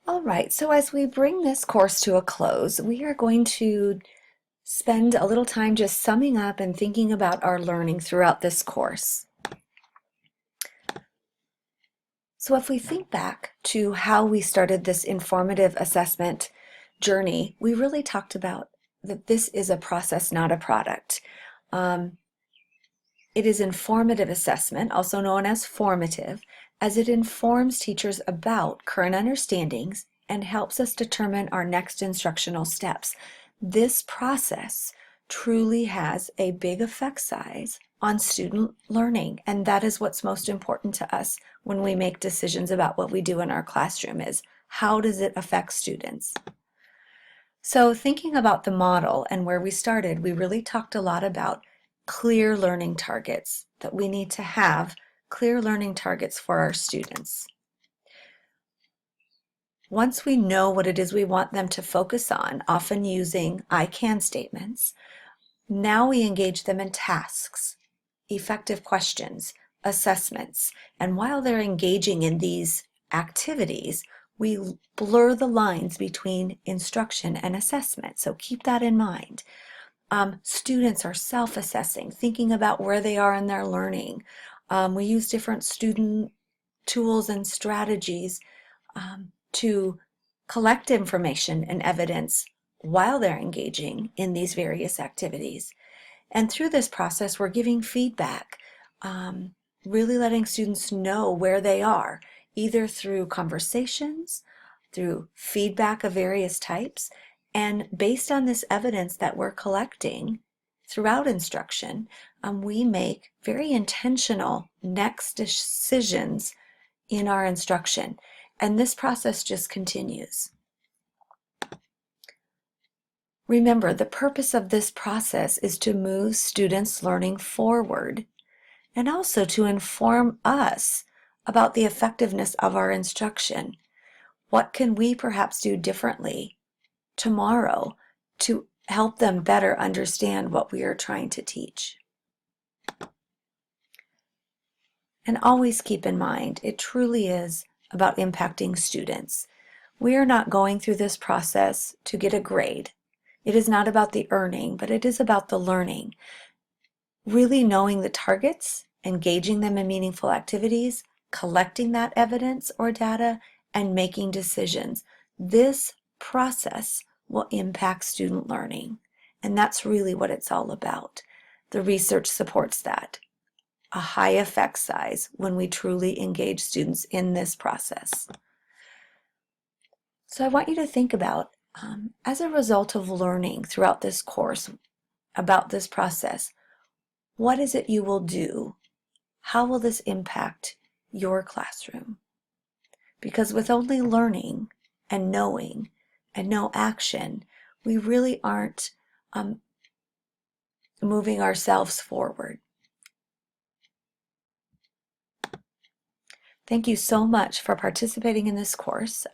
All right, so as we bring this course to a close, we are going to spend a little time just summing up and thinking about our learning throughout this course. So if we think back to how we started this informative assessment journey, we really talked about that this is a process, not a product. It is informative assessment, also known as formative, as it informs teachers about current understandings and helps us determine our next instructional steps. This process truly has a big effect size on student learning, and that is what's most important to us when we make decisions about what we do in our classroom is how does it affect students? So thinking about the model and where we started, we really talked a lot about clear learning targets, that we need to have clear learning targets for our students. Once we know what it is we want them to focus on, often using I can statements, now we engage them in tasks, effective questions, assessments, and while they're engaging in these activities, we blur the lines between instruction and assessment, so keep that in mind. Students are self-assessing, thinking about where they are in their learning. We use different student tools and strategies to collect information and evidence while they're engaging in these various activities. And through this process, we're giving feedback, really letting students know where they are, either through conversations, through feedback of various types, and based on this evidence that we're collecting throughout instruction, we make very intentional next decisions in our instruction. And this process just continues. Remember, the purpose of this process is to move students' learning forward and also to inform us about the effectiveness of our instruction. What can we perhaps do differently tomorrow to help them better understand what we are trying to teach? And always keep in mind, it truly is about impacting students. We are not going through this process to get a grade. It is not about the earning, but it is about the learning. Really knowing the targets, engaging them in meaningful activities, collecting that evidence or data, and making decisions. This process will impact student learning, and that's really what it's all about. The research supports that. A high effect size when we truly engage students in this process. So I want you to think about, as a result of learning throughout this course about this process, what is it you will do? How will this impact your classroom? Because with only learning and knowing and no action, we really aren't moving ourselves forward. Thank you so much for participating in this course.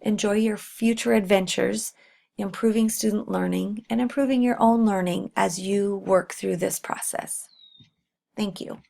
Enjoy your future adventures, improving student learning and improving your own learning as you work through this process. Thank you.